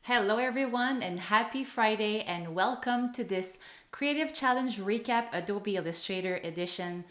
Hello, everyone, and happy Friday, and welcome to this Creative Challenge Recap Adobe Illustrator edition.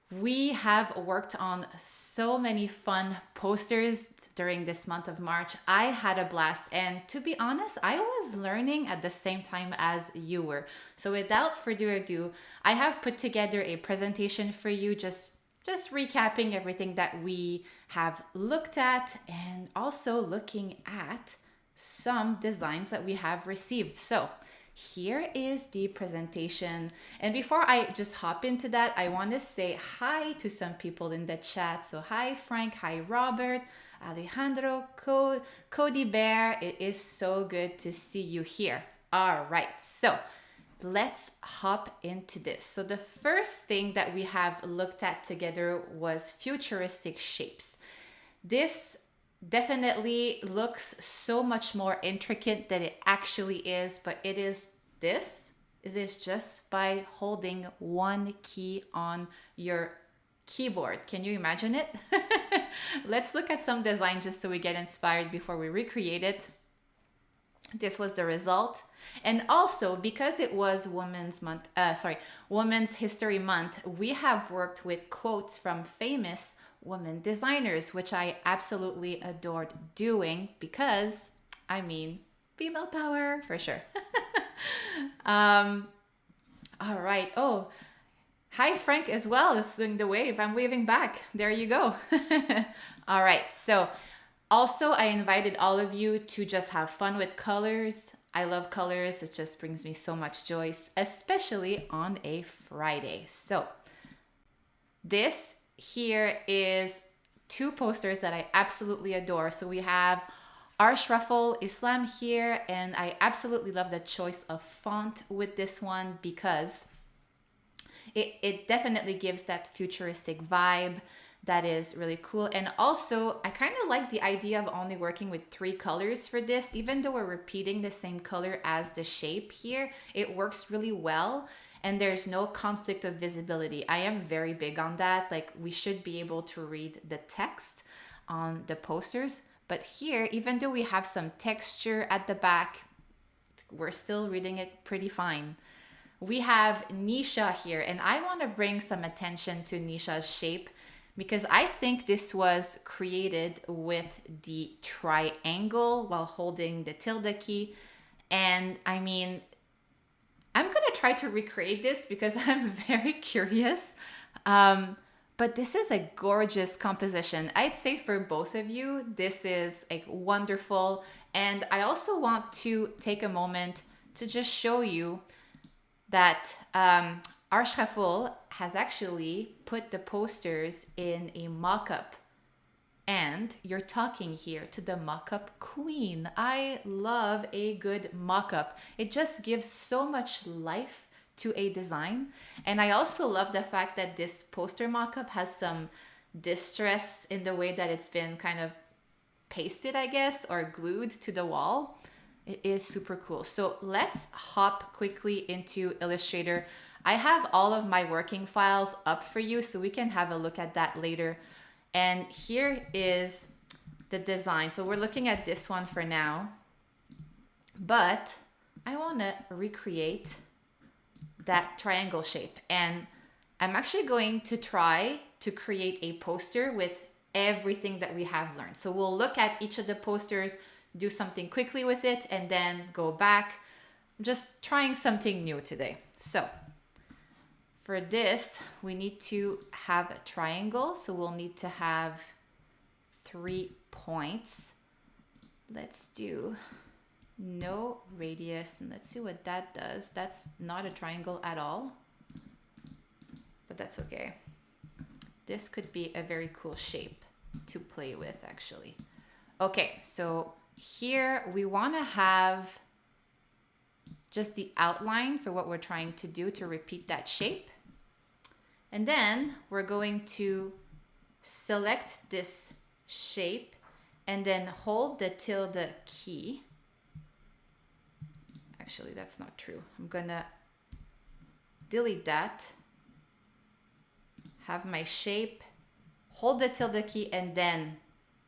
We have worked on so many fun posters during this month of March. I had a blast, and to be honest, I was learning at the same time as you were. So, without further ado, I have put together a presentation for you, just recapping everything that we have looked at and also looking at some designs that we have received. So here is the presentation. And before I just hop into that, I want to say hi to some people in the chat. So hi Frank, hi Robert, Alejandro, Cody Bear. It is so good to see you here. All right, so let's hop into this. So the first thing that we have looked at together was futuristic shapes. This definitely looks so much more intricate than it actually is, but it is just by holding one key on your keyboard. Can you imagine it? Let's look at some design just so we get inspired before we recreate it. This was the result. And also, because it was Women's History Month, we have worked with quotes from famous women designers, which I absolutely adored doing because, female power for sure. All right. Oh, hi, Frank, as well. Is doing the wave. I'm waving back. There you go. All right. So, also, I invited all of you to just have fun with colors. I love colors. It just brings me so much joy, especially on a Friday. So, this here is two posters that I absolutely adore. So we have Arshruffle Islam here, and I absolutely love the choice of font with this one because it definitely gives that futuristic vibe that is really cool. And also, I kind of like the idea of only working with 3 colors for this. Even though we're repeating the same color as the shape here, it works really well and there's no conflict of visibility. I am very big on that. Like, we should be able to read the text on the posters. But here, even though we have some texture at the back, we're still reading it pretty fine. We have Nisha here, and I want to bring some attention to Nisha's shape because I think this was created with the triangle while holding the tilde key. And I'm going to try to recreate this because I'm very curious. But this is a gorgeous composition. I'd say for both of you, this is like wonderful. And I also want to take a moment to just show you that Arshaful has actually put the posters in a mock-up. And you're talking here to the mock-up queen. I love a good mock-up. It just gives so much life to a design. And I also love the fact that this poster mock-up has some distress in the way that it's been kind of pasted, I guess, or glued to the wall. It is super cool. So let's hop quickly into Illustrator. I have all of my working files up for you so we can have a look at that later. And here is the design. So we're looking at this one for now, but I want to recreate that triangle shape. And I'm actually going to try to create a poster with everything that we have learned. So we'll look at each of the posters, do something quickly with it, and then go back. I'm just trying something new today. So for this, we need to have a triangle. So we'll need to have 3 points. Let's do no radius, and let's see what that does. That's not a triangle at all, but that's okay. This could be a very cool shape to play with, actually. Okay, so here we want to have just the outline for what we're trying to do to repeat that shape. And then we're going to select this shape and then hold the tilde key. Actually, that's not true. I'm gonna delete that, have my shape, hold the tilde key, and then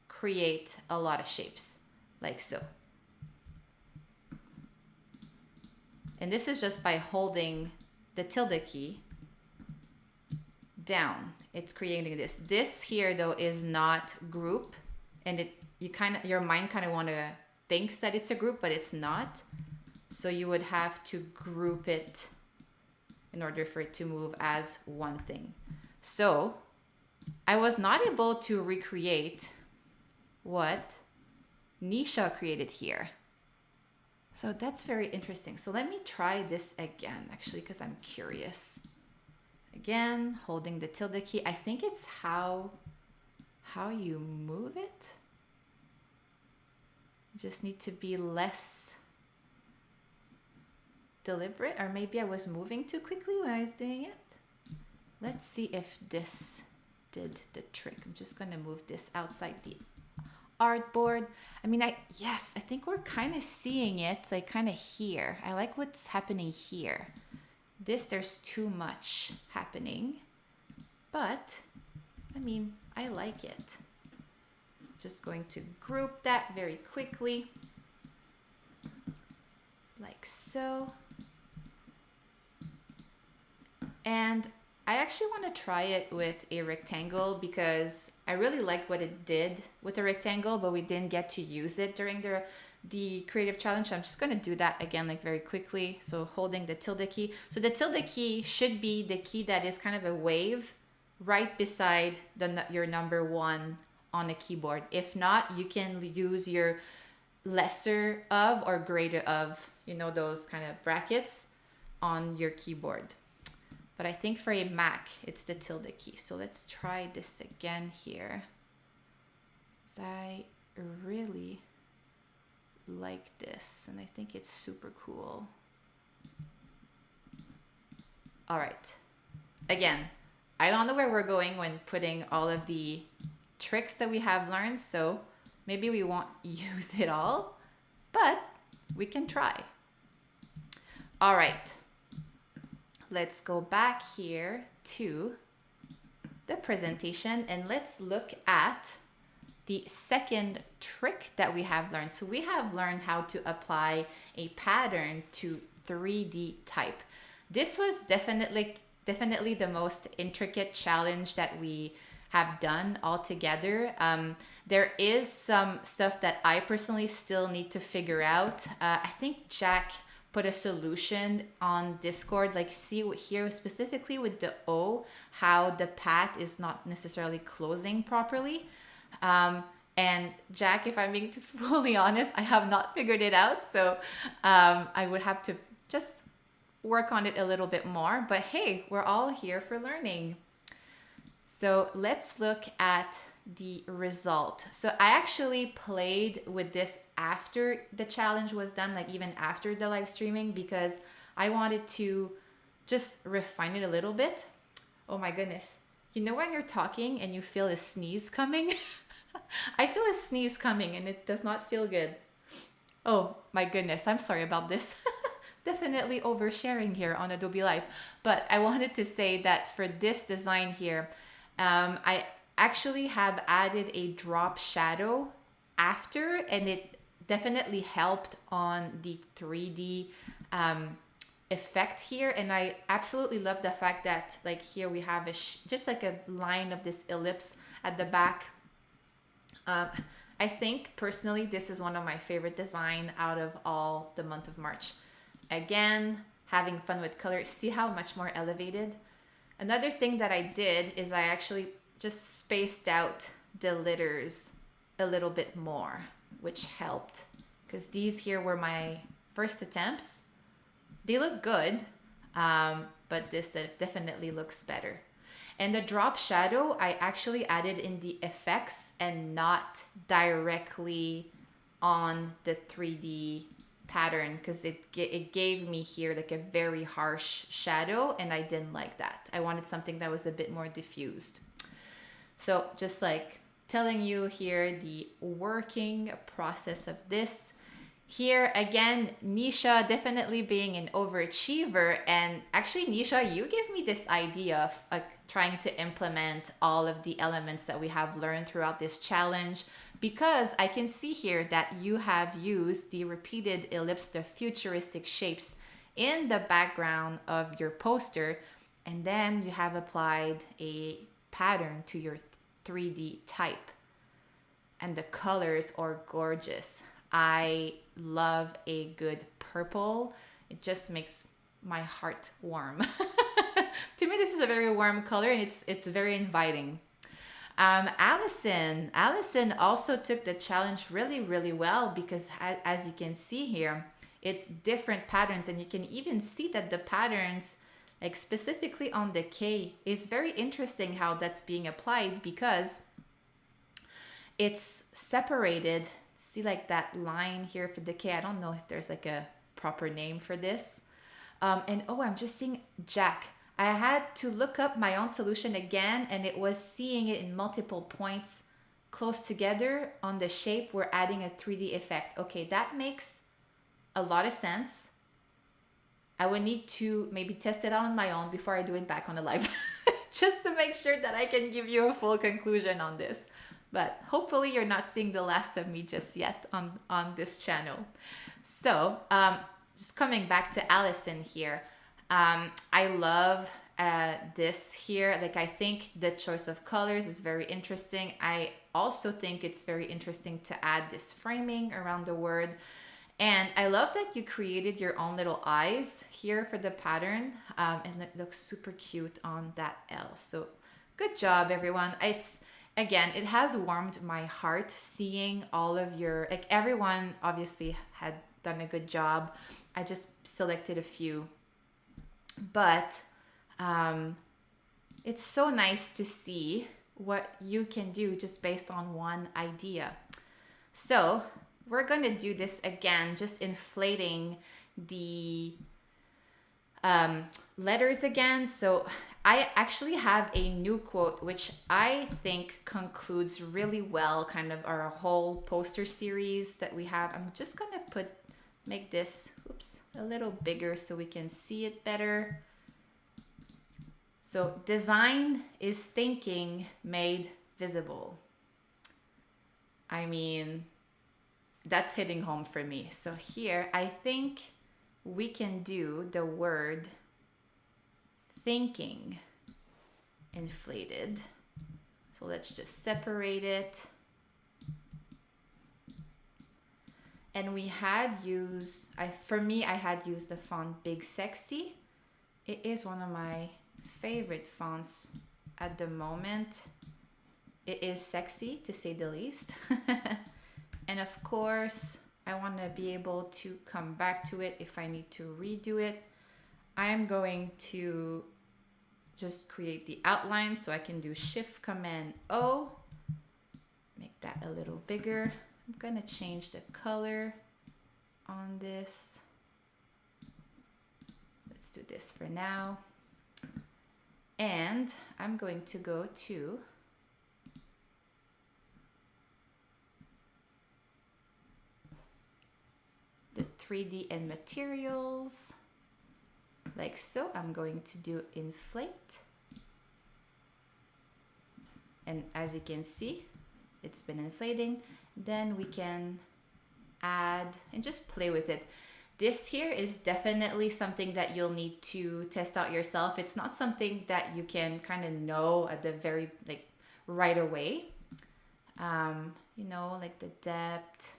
create a lot of shapes like so. And this is just by holding the tilde key down. It's creating this. This here though is not group, and your mind kind of thinks that it's a group, but it's not. So you would have to group it in order for it to move as one thing. So I was not able to recreate what Nisha created here. So that's very interesting. So let me try this again, actually, because I'm curious. Again, holding the tilde key. I think it's how you move it. You just need to be less deliberate, or maybe I was moving too quickly when I was doing it. Let's see if this did the trick. I'm just going to move this outside the artboard. I mean, I think we're kind of seeing it, like kind of here. I like what's happening here. There's too much happening, but I mean, I like it. Just going to group that very quickly, like so. And I actually want to try it with a rectangle because I really like what it did with the rectangle, but we didn't get to use it during the creative challenge. I'm just going to do that again, like very quickly. So holding the tilde key. So the tilde key should be the key that is kind of a wave right beside your number 1 on a keyboard. If not, you can use your lesser of or greater of, those kind of brackets on your keyboard. But I think for a Mac, it's the tilde key. So let's try this again here. I really like this, and I think it's super cool. All right. Again, I don't know where we're going when putting all of the tricks that we have learned, so maybe we won't use it all, but we can try. All right. Let's go back here to the presentation and let's look at the second trick that we have learned. So we have learned how to apply a pattern to 3D type. This was definitely the most intricate challenge that we have done all together. There is some stuff that I personally still need to figure out. I think Jack put a solution on Discord, like see here specifically with the O, how the path is not necessarily closing properly. And Jack, if I'm being fully honest, I have not figured it out. So I would have to just work on it a little bit more. But hey, we're all here for learning. So let's look at the result. So I actually played with this after the challenge was done, like even after the live streaming, because I wanted to just refine it a little bit. Oh my goodness. When you're talking and you feel a sneeze coming? I feel a sneeze coming and it does not feel good. Oh my goodness. I'm sorry about this. Definitely oversharing here on Adobe Live. But I wanted to say that for this design here, I actually have added a drop shadow after, and it definitely helped on the 3D effect here. And I absolutely love the fact that like here we have just like a line of this ellipse at the back. I think personally this is one of my favorite design out of all the month of March. Again, having fun with color. See how much more elevated? Another thing that I did is I actually just spaced out the letters a little bit more, which helped because these here were my first attempts. They look good, but this definitely looks better. And the drop shadow, I actually added in the effects and not directly on the 3D pattern because it gave me here like a very harsh shadow and I didn't like that. I wanted something that was a bit more diffused. So just like telling you here the working process of this. Here again, Nisha definitely being an overachiever, and actually Nisha, you gave me this idea of trying to implement all of the elements that we have learned throughout this challenge, because I can see here that you have used the repeated ellipse, the futuristic shapes in the background of your poster, and then you have applied a pattern to your 3D type. And the colors are gorgeous. I love a good purple. It just makes my heart warm. To me, this is a very warm color, and it's very inviting. Allison also took the challenge really, really well, because as you can see here, it's different patterns, and you can even see that the patterns, like specifically on the K, is very interesting how that's being applied, because it's separated. See, like that line here for the K. I don't know if there's like a proper name for this. And oh, I'm just seeing Jack. I had to look up my own solution again, and it was seeing it in multiple points close together on the shape. We're adding a 3D effect. Okay, that makes a lot of sense. I would need to maybe test it out on my own before I do it back on the live, just to make sure that I can give you a full conclusion on this. But hopefully you're not seeing the last of me just yet on this channel. So just coming back to Allison here. I love this here. Like, I think the choice of colors is very interesting. I also think it's very interesting to add this framing around the word. And I love that you created your own little eyes here for the pattern. And it looks super cute on that L. So good job, everyone. Again, it has warmed my heart seeing all of your, like, everyone obviously had done a good job. I just selected a few. But it's so nice to see what you can do just based on one idea. So we're going to do this again, just inflating the letters again. So I actually have a new quote, which I think concludes really well kind of our whole poster series that we have. I'm just going to make this, a little bigger so we can see it better. So design is thinking made visible. I mean, that's hitting home for me. So here, I think we can do the word thinking inflated. So let's just separate it. And we had used, for me, I had used the font Big Sexy. It is one of my favorite fonts at the moment. It is sexy, to say the least. And of course, I want to be able to come back to it if I need to redo it. I am going to just create the outline, so I can do Shift Command O. Make that a little bigger. I'm going to change the color on this. Let's do this for now. And I'm going to go to the 3D and materials, like so. I'm going to do inflate. And as you can see, it's been inflating. Then we can add and just play with it. This here is definitely something that you'll need to test out yourself. It's not something that you can kind of know at the very, like, right away. You know, like the depth.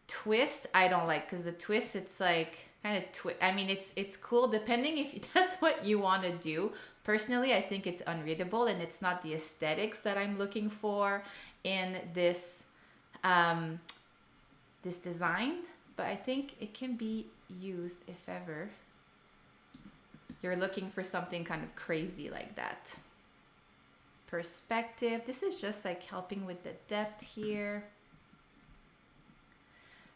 Twist, I don't like, because the twist, it's like kind of I mean, it's cool depending if that's what you want to do. Personally, I think it's unreadable, and it's not the aesthetics that I'm looking for in this this design. But I think it can be used if ever you're looking for something kind of crazy like that. Perspective. This is just like helping with the depth here.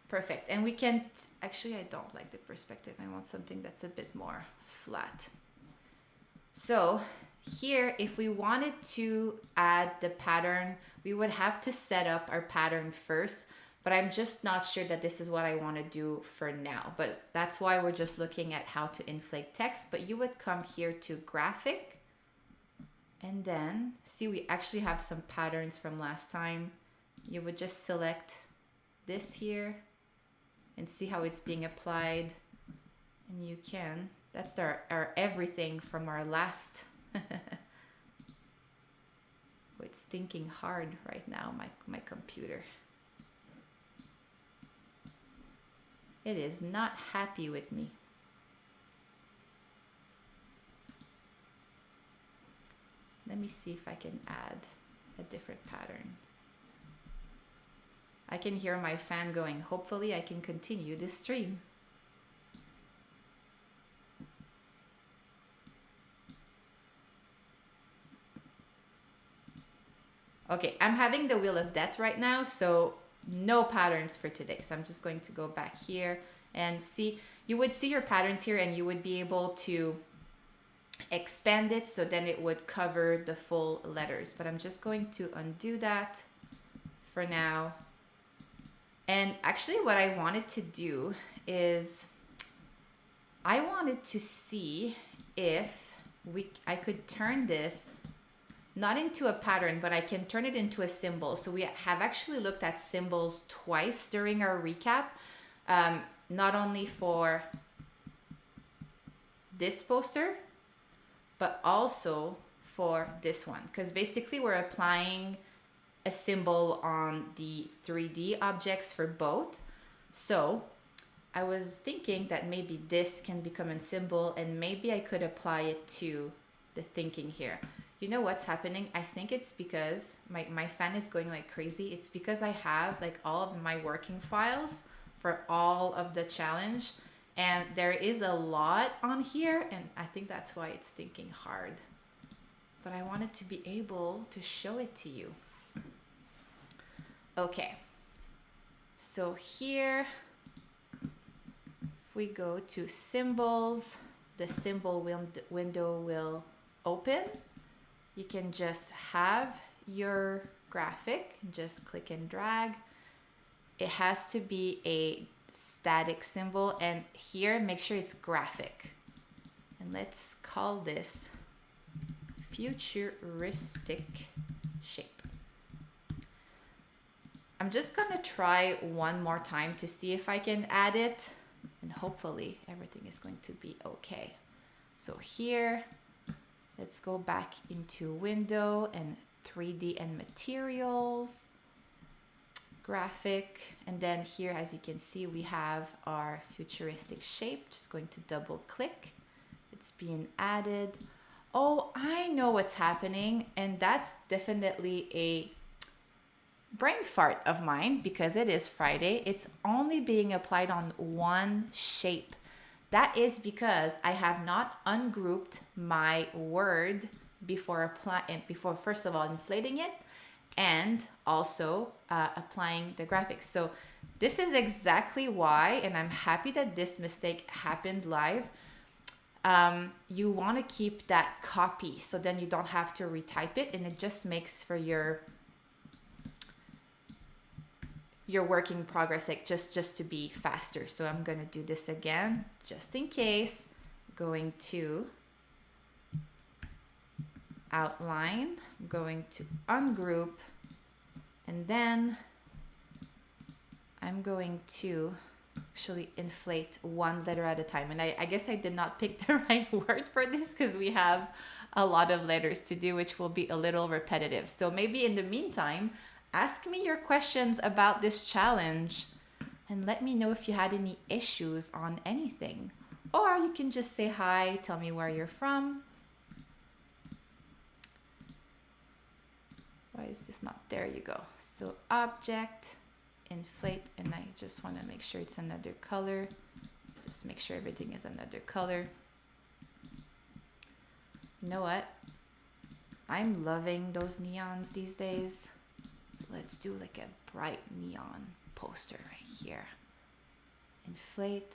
Perfect. And we can, actually, I don't like the perspective. I want something that's a bit more flat. So here, if we wanted to add the pattern, we would have to set up our pattern first. But I'm just not sure that this is what I want to do for now. But that's why we're just looking at how to inflate text. But you would come here to graphic. And then, see, we actually have some patterns from last time. You would just select this here and see how it's being applied. And you can, that's our everything from our last. It's thinking hard right now, my computer. It is not happy with me. Let me see if I can add a different pattern. I can hear my fan going. Hopefully I can continue this stream. Okay, I'm having the Wheel of Death right now, so no patterns for today. So I'm just going to go back here and see. You would see your patterns here and you would be able to expand it so then it would cover the full letters. But I'm just going to undo that for now. And actually what I wanted to do is I wanted to see if I could turn this not into a pattern, but I can turn it into a symbol. So we have actually looked at symbols twice during our recap, not only for this poster, but also for this one. Because basically we're applying a symbol on the 3D objects for both. So I was thinking that maybe this can become a symbol and maybe I could apply it to the thinking here. You know what's happening? I think it's because my fan is going like crazy. It's because I have like all of my working files for all of the challenge and there is a lot on here and I think that's why it's thinking hard. But I wanted to be able to show it to you. Okay, so here, if we go to symbols, the symbol window will open. You can just have your graphic, just click and drag. It has to be a static symbol and here make sure it's graphic. And let's call this futuristic shape. I'm just gonna try one more time to see if I can add it and hopefully everything is going to be okay. So here, let's go back into window and 3D and materials, graphic. And then here, as you can see, we have our futuristic shape. Just going to double click. It's being added. Oh, I know what's happening. And that's definitely a brain fart of mine because it is Friday. It's only being applied on one shape. That is because I have not ungrouped my word before first of all inflating it and also applying the graphics. So this is exactly why, and I'm happy that this mistake happened live. You want to keep that copy so then you don't have to retype it and it just makes for your work in progress, like just to be faster. So I'm going to do this again, just in case. Going to outline, I'm going to ungroup, and then I'm going to actually inflate one letter at a time. And I guess I did not pick the right word for this because we have a lot of letters to do, which will be a little repetitive. So maybe in the meantime, ask me your questions about this challenge and let me know if you had any issues on anything. Or you can just say hi, tell me where you're from. Why is this not? There you go. So object, inflate, and I just want to make sure it's another color. Just make sure everything is another color. You know what? I'm loving those neons these days. So let's do like a bright neon poster right here. Inflate.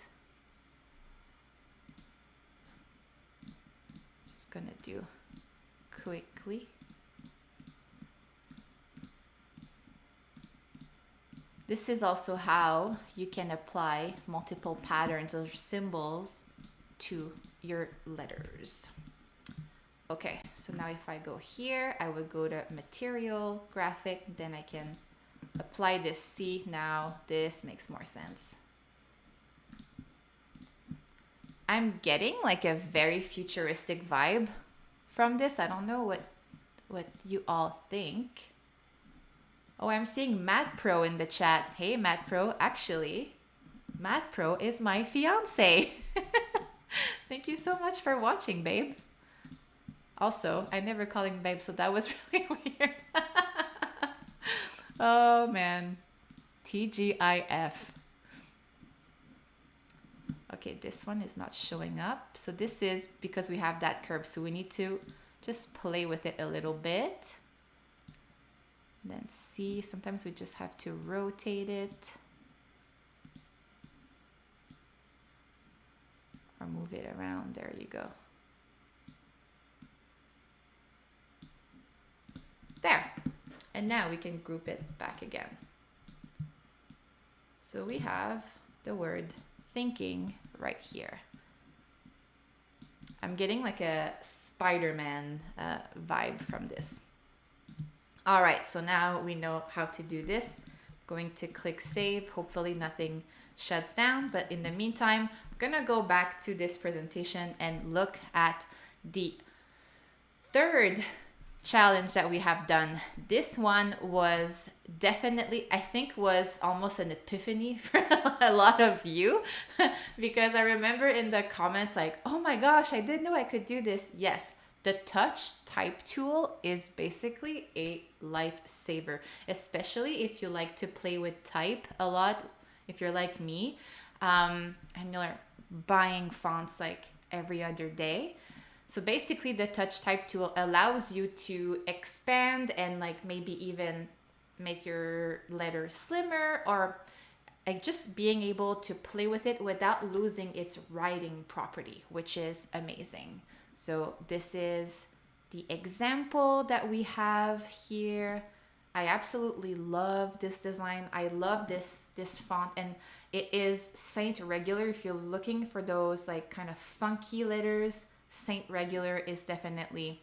Just gonna do quickly. This is also how you can apply multiple patterns or symbols to your letters. Okay, so now if I go here, I would go to material, graphic, then I can apply this. See, now this makes more sense. I'm getting like a very futuristic vibe from this. I don't know what you all think. Oh, I'm seeing Matt Pro in the chat. Hey, Matt Pro. Actually, Matt Pro is my fiance. Thank you so much for watching, babe. Also, I never call him babe, so that was really weird. Oh, man. TGIF. Okay, this one is not showing up. So this is because we have that curve. So we need to just play with it a little bit. Then see, sometimes we just have to rotate it. Or move it around. There you go. There. And now we can group it back again. So we have the word thinking right here. I'm getting like a Spider-Man vibe from this. All right, so now we know how to do this. Going to click save. Hopefully nothing shuts down, but in the meantime, I'm gonna go back to this presentation and look at the third challenge that we have done. This one was definitely, I think, was almost an epiphany for a lot of you because I remember in the comments like, oh my gosh, I didn't know I could do this. Yes, the touch type tool is basically a lifesaver, especially if you like to play with type a lot, if you're like me, and you're buying fonts like every other day. So basically the touch type tool allows you to expand and like maybe even make your letter slimmer, or like just being able to play with it without losing its writing property, which is amazing. So this is the example that we have here. I absolutely love this design. I love this font, and it is Saint Regular. If you're looking for those like kind of funky letters, Saint Regular is definitely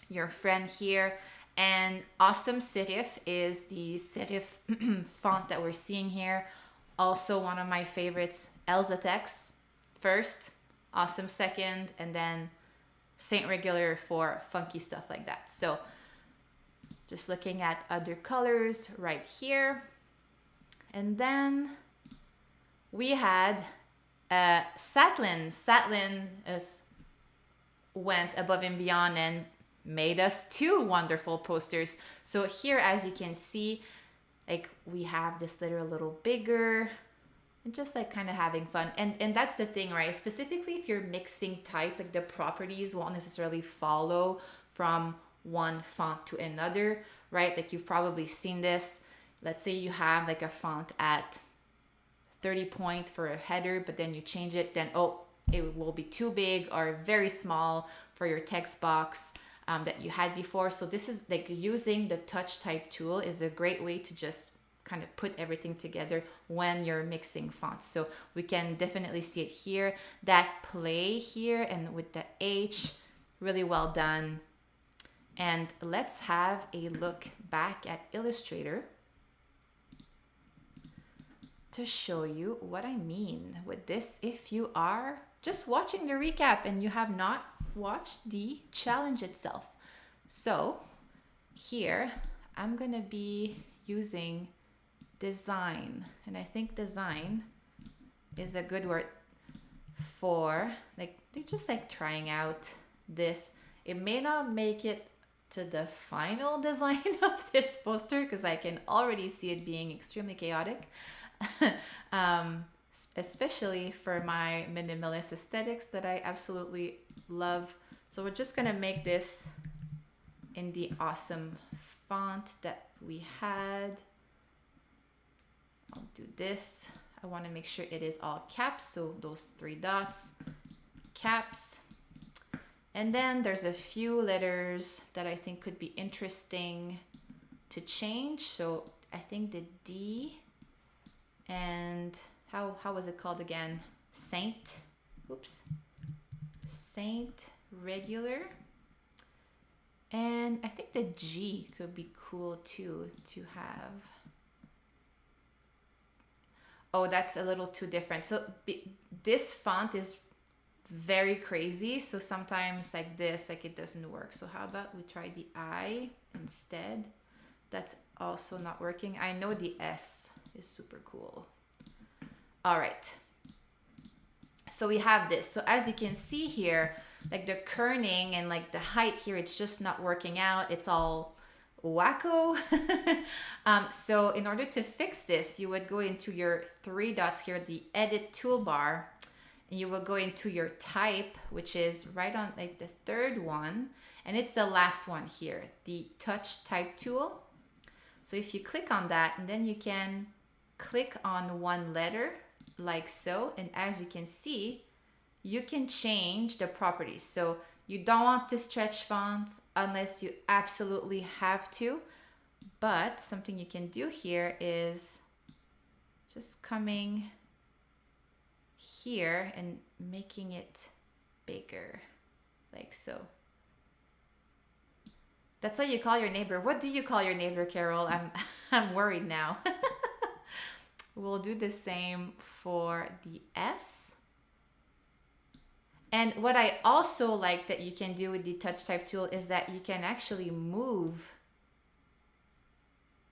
your friend here. And Awesome Serif is the serif font that we're seeing here. Also one of my favorites, Elza Text first, Awesome second, and then Saint Regular for funky stuff like that. So just looking at other colors right here. And then we had Satlin. Satlin went above and beyond and made us two wonderful posters. So here, as you can see, like we have this letter a little bigger and just like kind of having fun. And that's the thing, right? Specifically if you're mixing type, like the properties won't necessarily follow from one font to another, right? Like you've probably seen this. Let's say you have like a font at 30 point for a header, but then you change it, then it will be too big or very small for your text box that you had before. So this is like using the touch type tool is a great way to just kind of put everything together when you're mixing fonts. So we can definitely see it here, that play here, and with the H, really well done. And let's have a look back at Illustrator to show you what I mean with this if you are just watching the recap and you have not watched the challenge itself. So here I'm gonna be using design, and I think design is a good word for like just like trying out this. It may not make it to the final design of this poster because I can already see it being extremely chaotic. Especially for my minimalist aesthetics that I absolutely love. So we're just gonna make this in the awesome font that we had. I'll do this. I want to make sure it is all caps, so those 3 dots, caps. And then there's a few letters that I think could be interesting to change. So I think the D, and how was it called again? Saint Regular. And I think the G could be cool too to have. Oh, that's a little too different. So this font is very crazy. So sometimes like this, like it doesn't work. So how about we try the I instead? That's also not working. I know the S is super cool. All right. So we have this. So as you can see here, like the kerning and like the height here, it's just not working out. It's all wacko. So in order to fix this, you would go into your three dots here, the edit toolbar, and you will go into your type, which is right on like the third one. And it's the last one here, the touch type tool. So if you click on that, and then you can click on one letter like so. And as you can see, you can change the properties. So you don't want to stretch fonts unless you absolutely have to. But something you can do here is just coming here and making it bigger, like so. That's what you call your neighbor. What do you call your neighbor, Carol? I'm worried now. We'll do the same for the S. And what I also like that you can do with the touch type tool is that you can actually move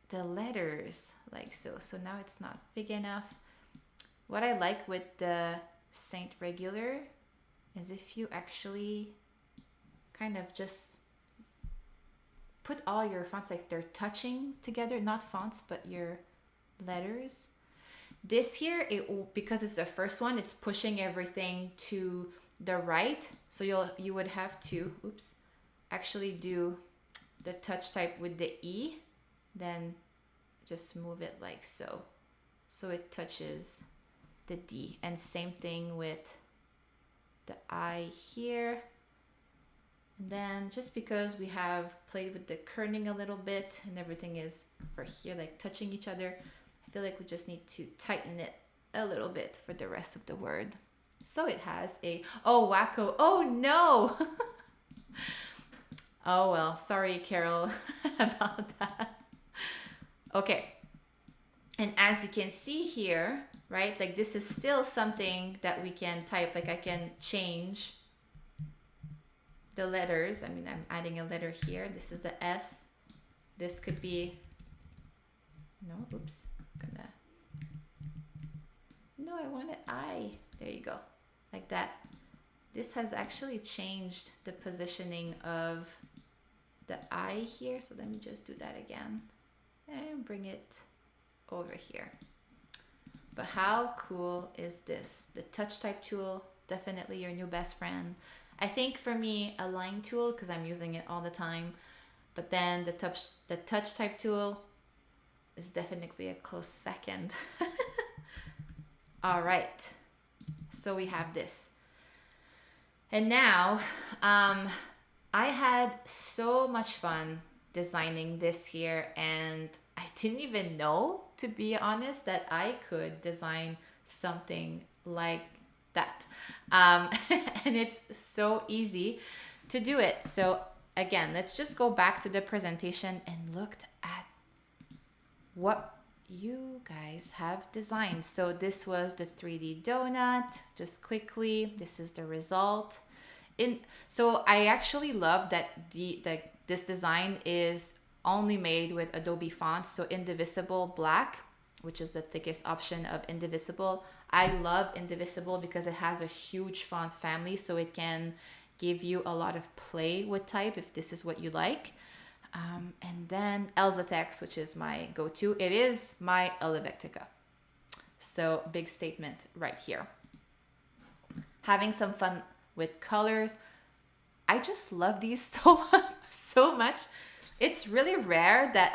the letters like so. So now it's not big enough. What I like with the Saint Regular is if you actually kind of just put all your fonts like they're touching together, not fonts, but your letters. This here, because it's the first one, it's pushing everything to the right. So you would have to, actually do the touch type with the E, then just move it like so. So it touches the D. And same thing with the I here. And then just because we have played with the kerning a little bit and everything is for here, like touching each other, I feel like we just need to tighten it a little bit for the rest of the word. So it has a, oh, wacko. Oh, no. Oh, well, sorry, Carol, about that. Okay. And as you can see here, right, like this is still something that we can type. Like I can change the letters. I mean, I'm adding a letter here. This is the S. This could be, no, no, I want it I. There you go, like that. This has actually changed the positioning of the I here. So let me just do that again and bring it over here. But how cool is this? The touch type tool, definitely your new best friend. I think for me, a line tool, because I'm using it all the time. But then the touch type tool is definitely a close second. All right, so we have this. And now, I had so much fun designing this here, and I didn't even know, to be honest, that I could design something like that. And it's so easy to do it. So again, let's just go back to the presentation and look at what you guys have designed. So this was the 3D donut. Just quickly, this is the result. So I actually love that this design is only made with Adobe fonts. So Indivisible Black, which is the thickest option of Indivisible. I love Indivisible because it has a huge font family, so it can give you a lot of play with type if this is what you like. And then Elza Text, which is my go-to. It is my Helvetica. So big statement right here. Having some fun with colors. I just love these so much. It's really rare that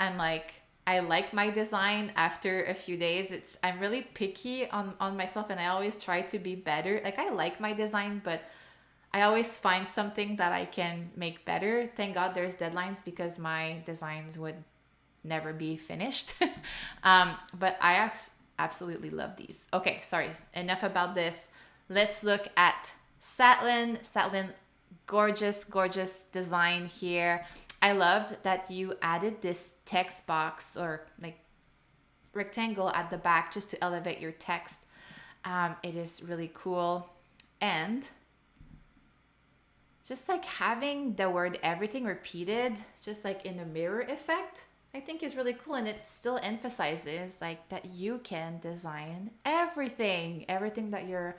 I like my design after a few days. I'm really picky on myself, and I always try to be better. Like I like my design, but I always find something that I can make better. Thank God there's deadlines because my designs would never be finished. But I absolutely love these. Okay, sorry, enough about this. Let's look at Satlin. Satlin, gorgeous design here. I loved that you added this text box or like rectangle at the back just to elevate your text. It is really cool. And just like having the word everything repeated, just like in a mirror effect, I think is really cool. And it still emphasizes like that you can design everything, everything that your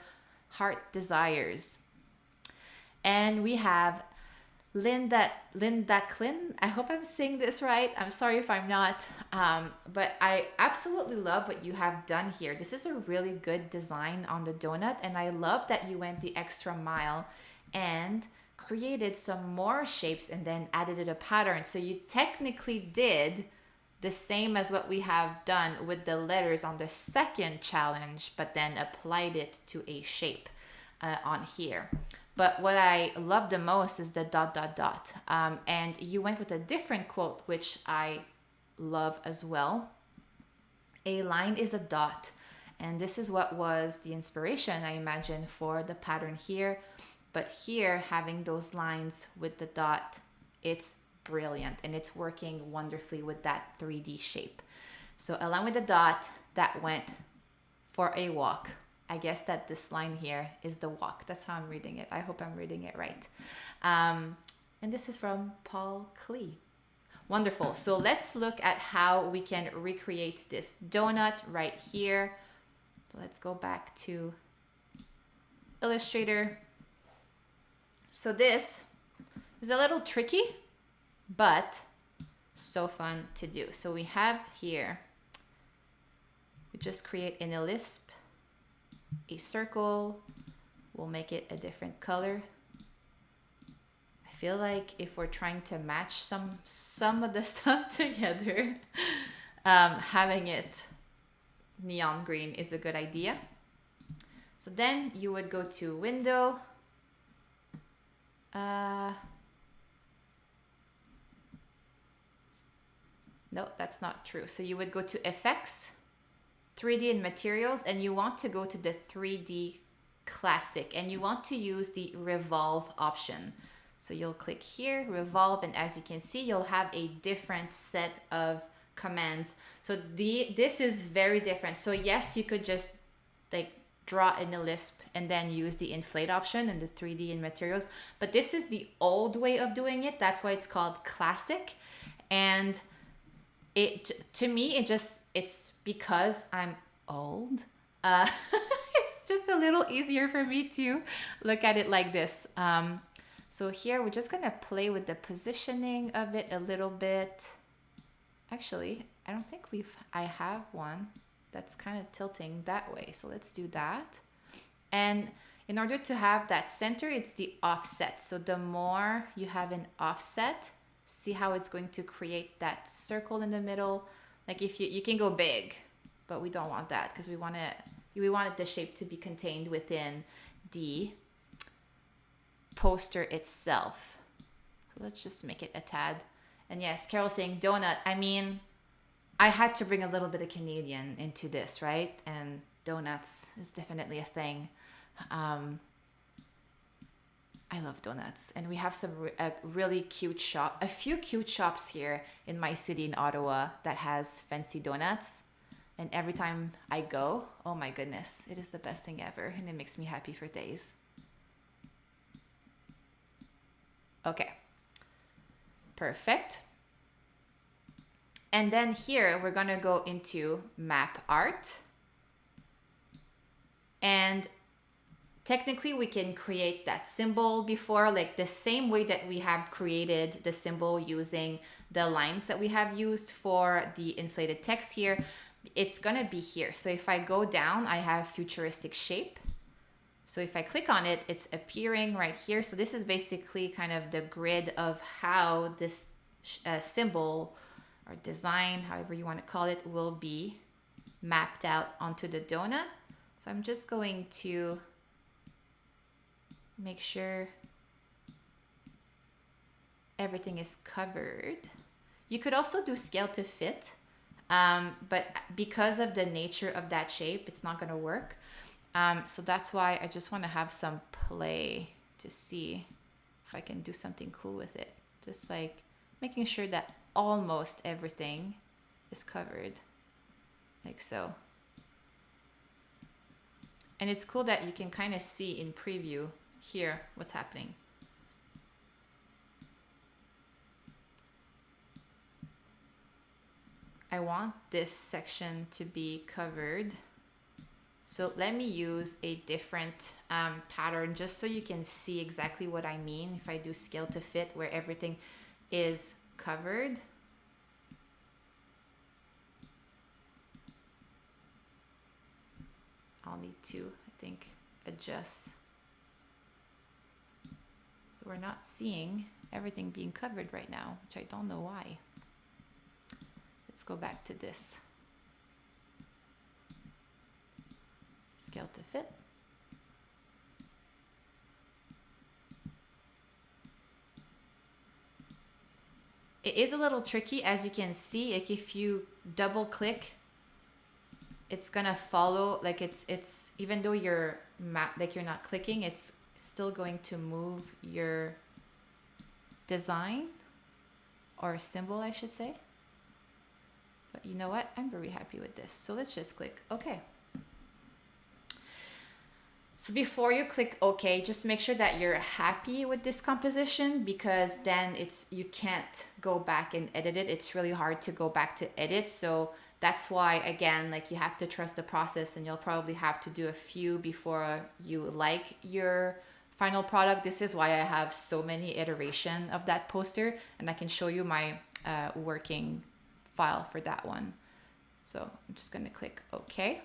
heart desires. And we have Linda Klin. I hope I'm saying this right. I'm sorry if I'm not. But I absolutely love what you have done here. This is a really good design on the donut. And I love that you went the extra mile and created some more shapes and then added it a pattern. So you technically did the same as what we have done with the letters on the second challenge, but then applied it to a shape on here. But what I love the most is the dot, dot, dot. And you went with a different quote, which I love as well. A line is a dot. And this is what was the inspiration, I imagine, for the pattern here. But here, having those lines with the dot, it's brilliant. And it's working wonderfully with that 3D shape. So a line with the dot, that went for a walk. I guess that this line here is the walk. That's how I'm reading it. I hope I'm reading it right. And this is from Paul Klee. Wonderful. So let's look at how we can recreate this donut right here. So let's go back to Illustrator. So this is a little tricky, but so fun to do. So we have here, we just create in a Lisp a circle. We'll make it a different color. I feel like if we're trying to match some of the stuff together, having it neon green is a good idea. So then you would go to window. No, that's not true. So you would go to effects, 3D and materials, and you want to go to the 3D classic, and you want to use the revolve option. So you'll click here, revolve, and as you can see, you'll have a different set of commands. So this is very different. So yes, you could just like draw in a Lisp and then use the inflate option and the 3D and materials. But this is the old way of doing it. That's why it's called classic. And to me, it's because I'm old. It's just a little easier for me to look at it like this. So here we're just gonna play with the positioning of it a little bit. Actually, I don't think I have one that's kind of tilting that way. So let's do that. And in order to have that center, it's the offset. So the more you have an offset, see how it's going to create that circle in the middle. Like if you can go big, but we don't want that because we wanted the shape to be contained within the poster itself. So let's just make it a tad. And yes, Carol's saying donut. I mean, I had to bring a little bit of Canadian into this, right? And donuts is definitely a thing. I love donuts, and we have a really cute shop, a few cute shops here in my city in Ottawa that has fancy donuts. And every time I go, oh my goodness, it is the best thing ever, and it makes me happy for days. Okay, perfect. And then here we're gonna go into map art, and technically we can create that symbol before, like the same way that we have created the symbol using the lines that we have used for the inflated text here. It's gonna be here. So if I go down, I have futuristic shape. So if I click on it, it's appearing right here. So this is basically kind of the grid of how this symbol or design, however you want to call it, will be mapped out onto the donut. So I'm just going to make sure everything is covered. You could also do scale to fit, but because of the nature of that shape, it's not going to work. So that's why I just want to have some play to see if I can do something cool with it. Just like making sure that almost everything is covered, like so. And it's cool that you can kind of see in preview here what's happening. I want this section to be covered. So let me use a different pattern just so you can see exactly what I mean if I do scale to fit where everything is covered. I'll need to, I think, adjust. So we're not seeing everything being covered right now, which I don't know why. Let's go back to this. Scale to fit. It is a little tricky, as you can see. Like if you double click, it's gonna follow. Like it's even though you're not clicking, it's still going to move your design or symbol, I should say. But you know what? I'm very happy with this. So let's just click OK. So before you click OK, just make sure that you're happy with this composition, because then you can't go back and edit it. It's really hard to go back to edit. So that's why, again, like you have to trust the process, and you'll probably have to do a few before you like your final product. This is why I have so many iteration of that poster, and I can show you my working file for that one. So I'm just going to click OK.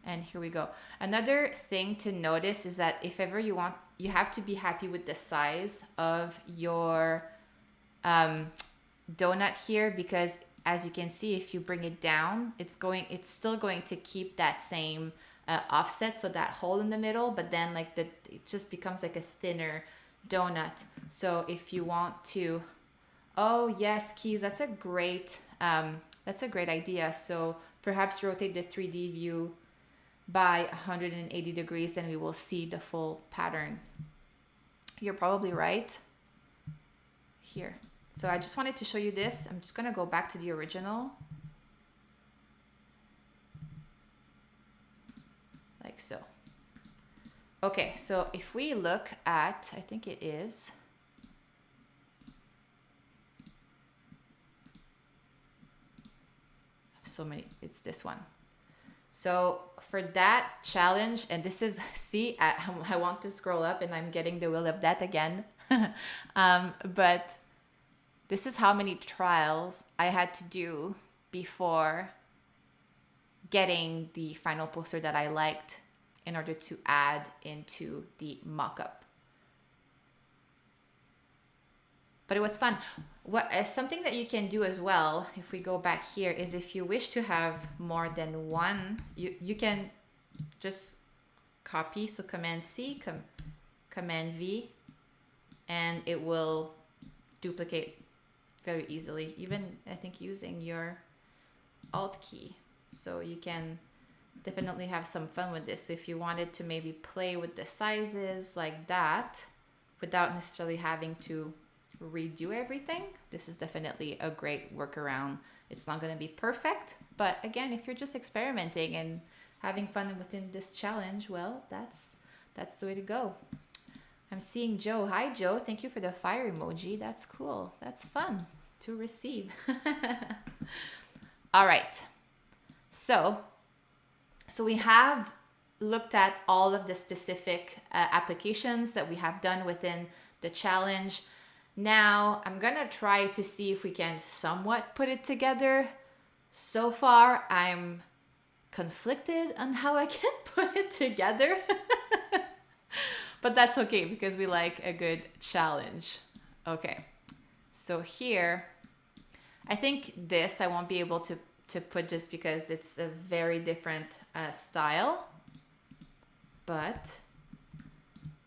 And here we go. Another thing to notice is that if ever you have to be happy with the size of your donut here, because as you can see, if you bring it down, it's still going to keep that same offset, so that hole in the middle, but then like it just becomes like a thinner donut. So if you want to, oh yes, Keys, that's a great idea. So perhaps rotate the 3D view by 180 degrees, then we will see the full pattern. You're probably right here. So I just wanted to show you this. I'm just going to go back to the original. Like so. Okay, so if we look at, I think it is, so many, it's this one. So for that challenge, and this is, see, I want to scroll up and I'm getting the will of that again. But this is how many trials I had to do before getting the final poster that I liked in order to add into the mock-up. But it was fun. Something that you can do as well, if we go back here, is if you wish to have more than one, you can just copy. So Command C, Command V, and it will duplicate very easily. Even I think using your Alt key. So you can definitely have some fun with this. So if you wanted to maybe play with the sizes like that without necessarily having to redo everything, this is definitely a great workaround. It's not going to be perfect, but again, if you're just experimenting and having fun within this challenge, well, that's the way to go. I'm seeing Joe. Hi Joe, thank you for the fire emoji. That's cool. That's fun to receive. All right, so we have looked at all of the specific applications that we have done within the challenge. Now I'm gonna try to see if we can somewhat put it together. So far, I'm conflicted on how I can put it together. But that's okay, because we like a good challenge. Okay, so here, I think this I won't be able to put just because it's a very different style. But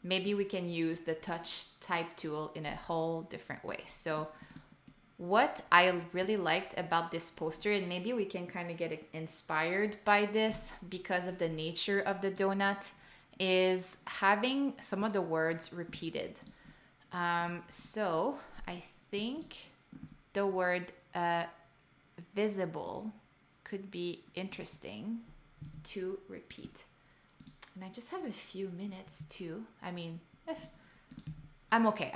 maybe we can use the touch type tool in a whole different way. So what I really liked about this poster, and maybe we can kind of get inspired by this because of the nature of the donut, is having some of the words repeated. So I think the word visible could be interesting to repeat. And I just have a few minutes too. I mean, I'm okay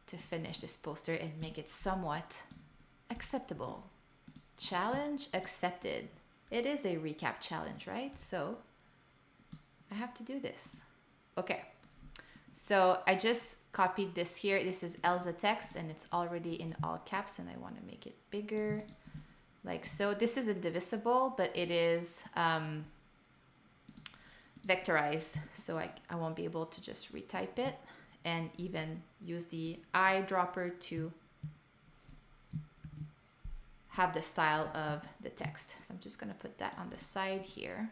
to finish this poster and make it somewhat a Acceptable. Challenge accepted. It is a recap challenge, right? So I have to do this. Okay. So I just copied this here. This is Elsa text and it's already in all caps and I want to make it bigger. Like so. This is indivisible, but it is vectorized. So I won't be able to just retype it and even use the eyedropper to have the style of the text. So I'm just going to put that on the side here.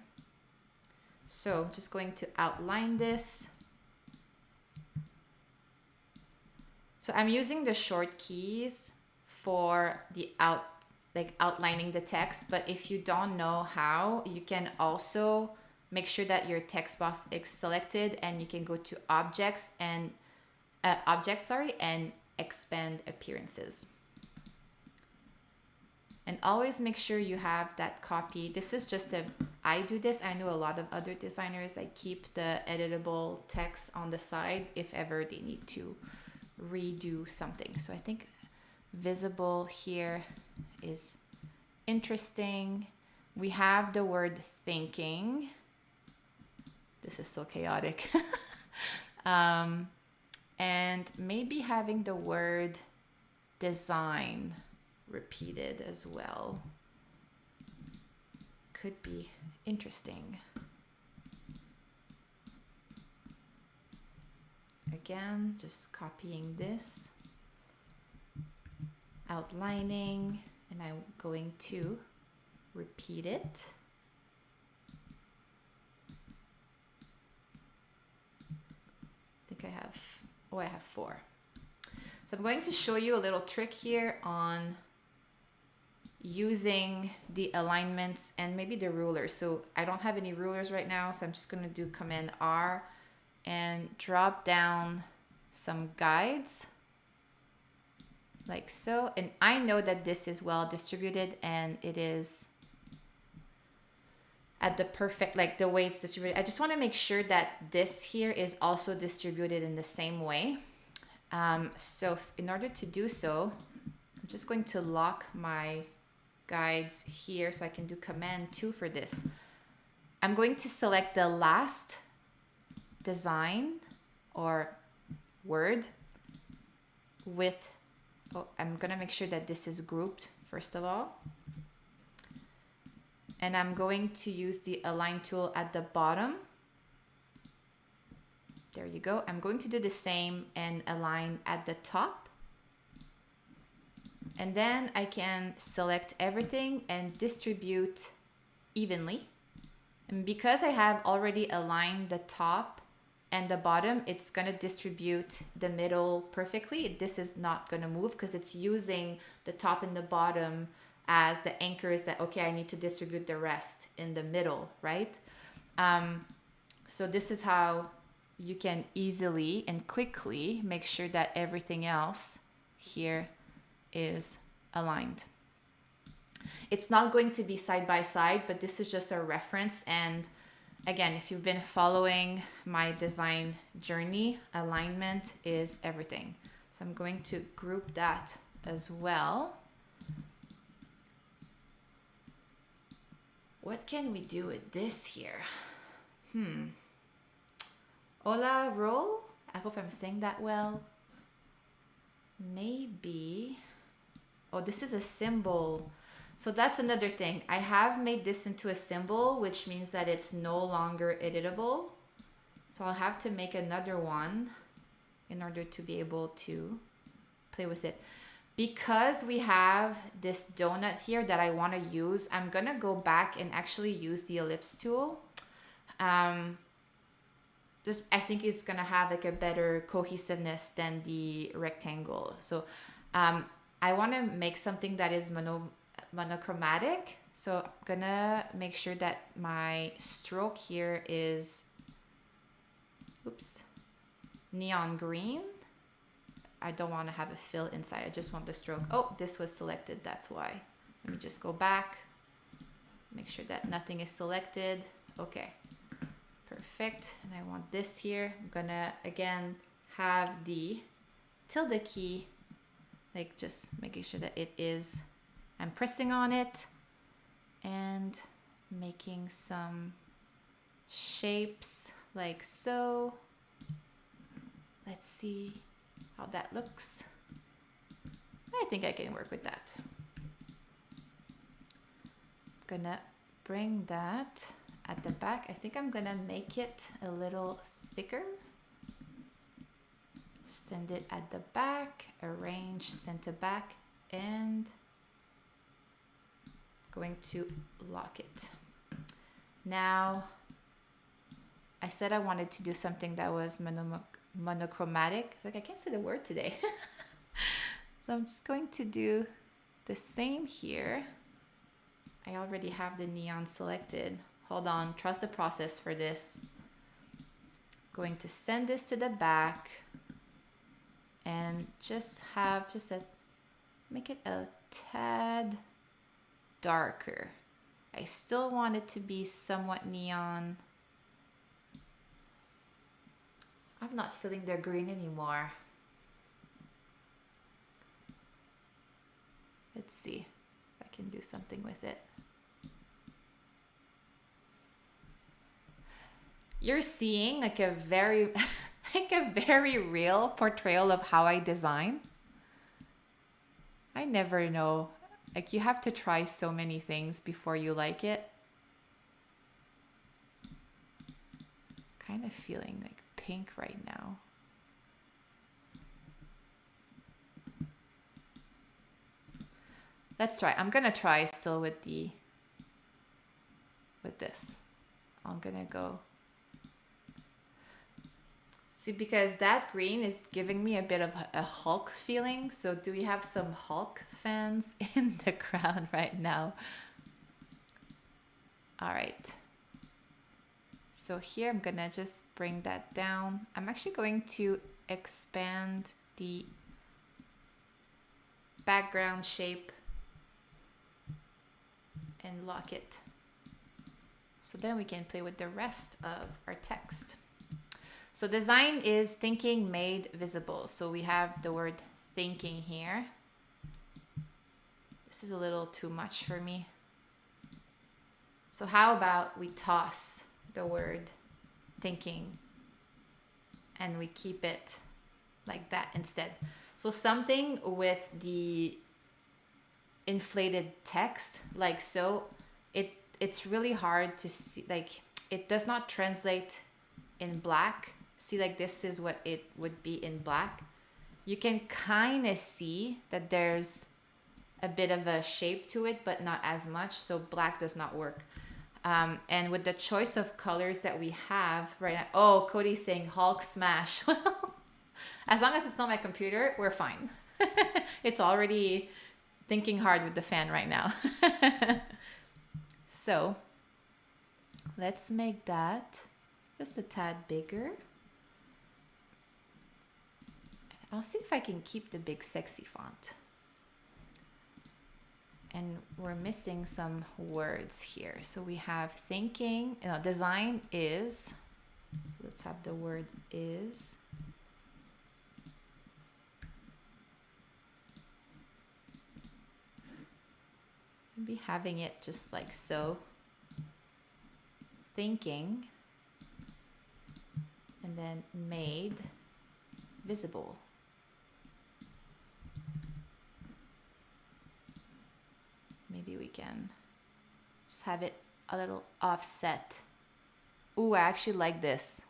So I'm just going to outline this. So I'm using the short keys for the outlining the text, but if you don't know how, you can also make sure that your text box is selected and you can go to objects and and expand appearances. And always make sure you have that copy. This is just I do this. I know a lot of other designers, they keep the editable text on the side if ever they need to redo something. So I think visible here is interesting. We have the word thinking. This is so chaotic. And maybe having the word design repeated as well could be interesting. Again, just copying this, outlining, and I'm going to repeat it. I think I have 4. So I'm going to show you a little trick here on using the alignments and maybe the rulers. So I don't have any rulers right now, so I'm just going to do Command R and drop down some guides like so. And I know that this is well distributed and it is at the perfect, like the way it's distributed. I just want to make sure that this here is also distributed in the same way. So in order to do so, I'm just going to lock my guides here so I can do Command 2 for this. I'm going to select the last design or word with, I'm going to make sure that this is grouped first of all. And I'm going to use the align tool at the bottom. There you go. I'm going to do the same and align at the top. And then I can select everything and distribute evenly. And because I have already aligned the top and the bottom, it's going to distribute the middle perfectly. This is not going to move because it's using the top and the bottom as the anchors that, okay, I need to distribute the rest in the middle, right? So this is how you can easily and quickly make sure that everything else here is aligned. It's not going to be side by side, but this is just a reference. And again, if you've been following my design journey, alignment is everything. So I'm going to group that as well. What can we do with this here? Hola, roll. I hope I'm saying that well. Maybe. Oh, this is a symbol. So that's another thing. I have made this into a symbol, which means that it's no longer editable. So I'll have to make another one in order to be able to play with it. Because we have this donut here that I want to use, I'm going to go back and actually use the ellipse tool. I think it's going to have like a better cohesiveness than the rectangle. So I want to make something that is monochromatic. So I'm going to make sure that my stroke here is, neon green. I don't want to have a fill inside. I just want the stroke. Oh, this was selected. That's why. Let me just go back. Make sure that nothing is selected. Okay. Perfect. And I want this here. I'm going to, again, have the tilde key, like just making sure that it is I'm pressing on it and making some shapes like so. Let's see how that looks. I think I can work with that. I'm gonna bring that at the back. I think I'm gonna make it a little thicker. Send it at the back, arrange center back, and going to lock it. Now, I said I wanted to do something that was monochromatic. It's like I can't say the word today. So I'm just going to do the same here. I already have the neon selected. Hold on, trust the process for this. Going to send this to the back and just make it a tad darker. I still want it to be somewhat neon. I'm not feeling the green anymore. Let's see if I can do something with it. You're seeing like a very like a very real portrayal of how I design. I never know. Like you have to try so many things before you like it. Kind of feeling like pink right now. Let's try. I'm gonna try still with this. I'm gonna go. See, because that green is giving me a bit of a Hulk feeling. So do we have some Hulk fans in the crowd right now? All right. So here I'm gonna just bring that down. I'm actually going to expand the background shape and lock it. So then we can play with the rest of our text. So design is thinking made visible. So we have the word thinking here. This is a little too much for me. So how about we toss the word thinking and we keep it like that instead. So something with the inflated text like so, it's really hard to see, like it does not translate in black. See, like this is what it would be in black. You can kind of see that there's a bit of a shape to it, but not as much. So black does not work. And with the choice of colors that we have right now, oh, Cody's saying Hulk smash. Well, as long as it's not my computer, we're fine. It's already thinking hard with the fan right now. So let's make that just a tad bigger. I'll see if I can keep the big sexy font. And we're missing some words here. So we have thinking, design is, so let's have the word is. Maybe having it just like so. Thinking, and then made visible. Maybe we can just have it a little offset. Ooh, I actually like this.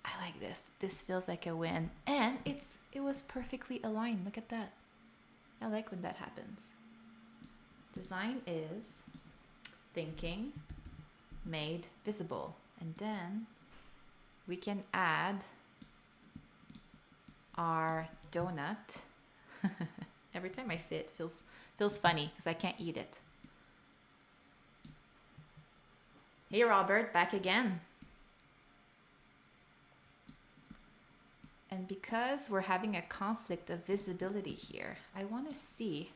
I like this. This feels like a win. And it was perfectly aligned. Look at that. I like when that happens. Design is thinking made visible. And then we can add our donut. Every time I say it, feels funny because I can't eat it. Hey Robert, back again. And because we're having a conflict of visibility here, I want to see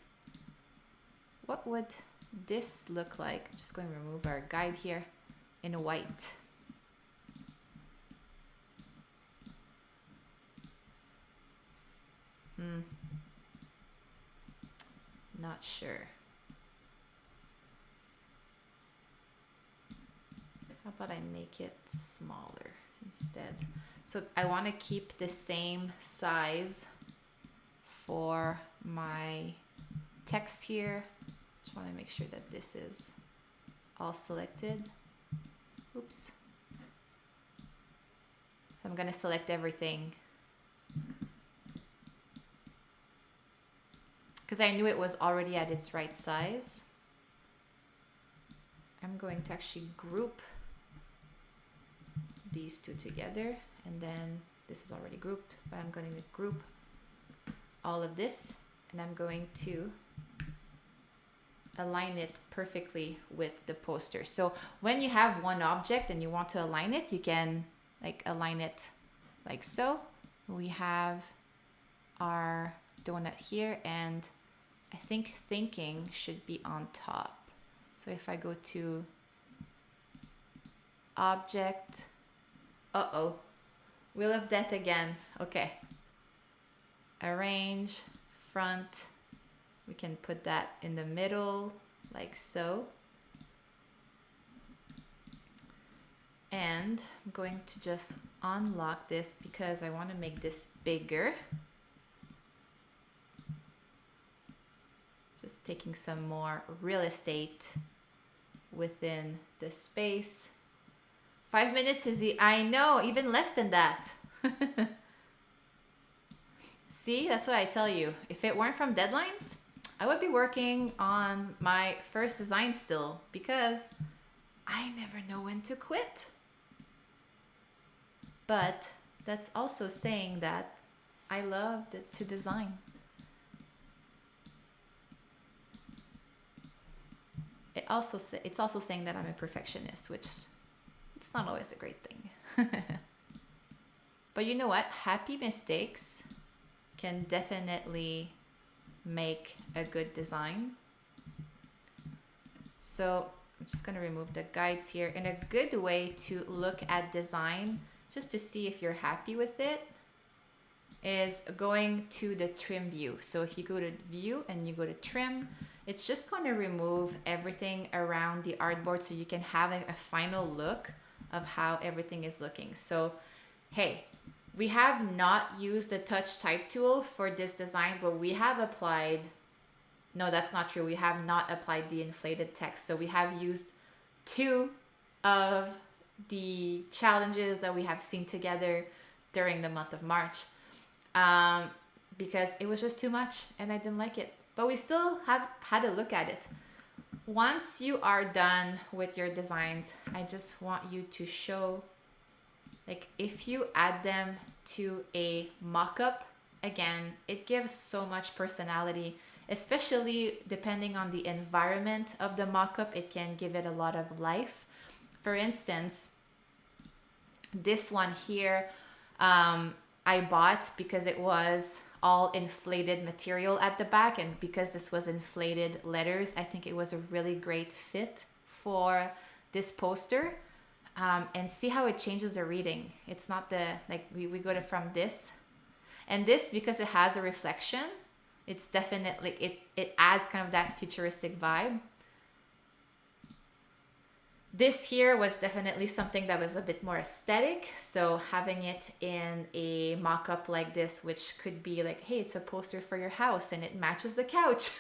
what would this look like. I'm just going to remove our guide here in white. Not sure. How about I make it smaller instead? So I want to keep the same size for my text here. Just want to make sure that this is all selected. Oops. So I'm going to select everything because I knew it was already at its right size. I'm going to actually group these two together, and then this is already grouped, but I'm going to group all of this, and I'm going to align it perfectly with the poster. So when you have one object and you want to align it, you can like align it like so. We have our donut here, and I think thinking should be on top. So if I go to object, wheel of death again. Okay, arrange front, we can put that in the middle like so. And I'm going to just unlock this because I want to make this bigger. Just taking some more real estate within the space. 5 minutes, Izzy. I know, even less than that. See, that's what I tell you. If it weren't from deadlines, I would be working on my first design still because I never know when to quit. But that's also saying that I love to design. It's also saying that I'm a perfectionist, which it's not always a great thing. But you know what? Happy mistakes can definitely make a good design. So I'm just going to remove the guides here. And a good way to look at design, just to see if you're happy with it, is going to the trim view. So if you go to view and you go to trim, it's just going to remove everything around the artboard so you can have a final look of how everything is looking. So, hey, we have not used the touch type tool for this design, but we have applied, no, that's not true. We have not applied the inflated text. So we have used 2 of the challenges that we have seen together during the month of March because it was just too much and I didn't like it. But we still have had a look at it. Once you are done with your designs, I just want you to show, like if you add them to a mock-up, again, it gives so much personality, especially depending on the environment of the mock-up, it can give it a lot of life. For instance, this one here, I bought because it was all inflated material at the back, and because this was inflated letters, I think it was a really great fit for this poster. And see how it changes the reading. It's not the, like we go to from this and this, because it has a reflection, it's definitely, it adds kind of that futuristic vibe. This here was definitely something that was a bit more aesthetic. So having it in a mock-up like this, which could be like, hey, it's a poster for your house and it matches the couch.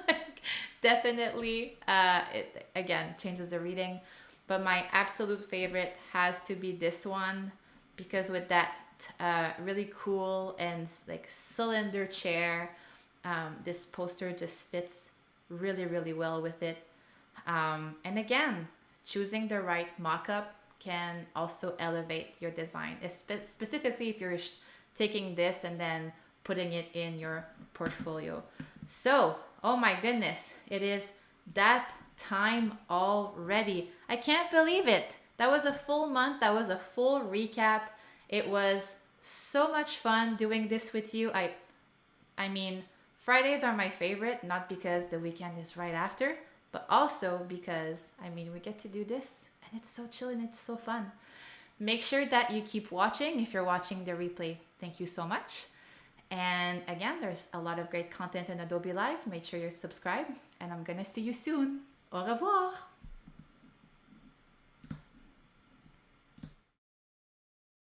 Like, definitely, it again changes the reading. But my absolute favorite has to be this one, because with that really cool and like cylinder chair, this poster just fits really, really well with it. And again, choosing the right mock-up can also elevate your design, specifically if you're taking this and then putting it in your portfolio. So, oh my goodness, it is that time already. I can't believe it. That was a full month. That was a full recap. It was so much fun doing this with you. I mean, Fridays are my favorite, not because the weekend is right after, but also because, I mean, we get to do this and it's so chill and it's so fun. Make sure that you keep watching if you're watching the replay. Thank you so much. And again, there's a lot of great content in Adobe Live. Make sure you subscribe, and I'm gonna see you soon. Au revoir.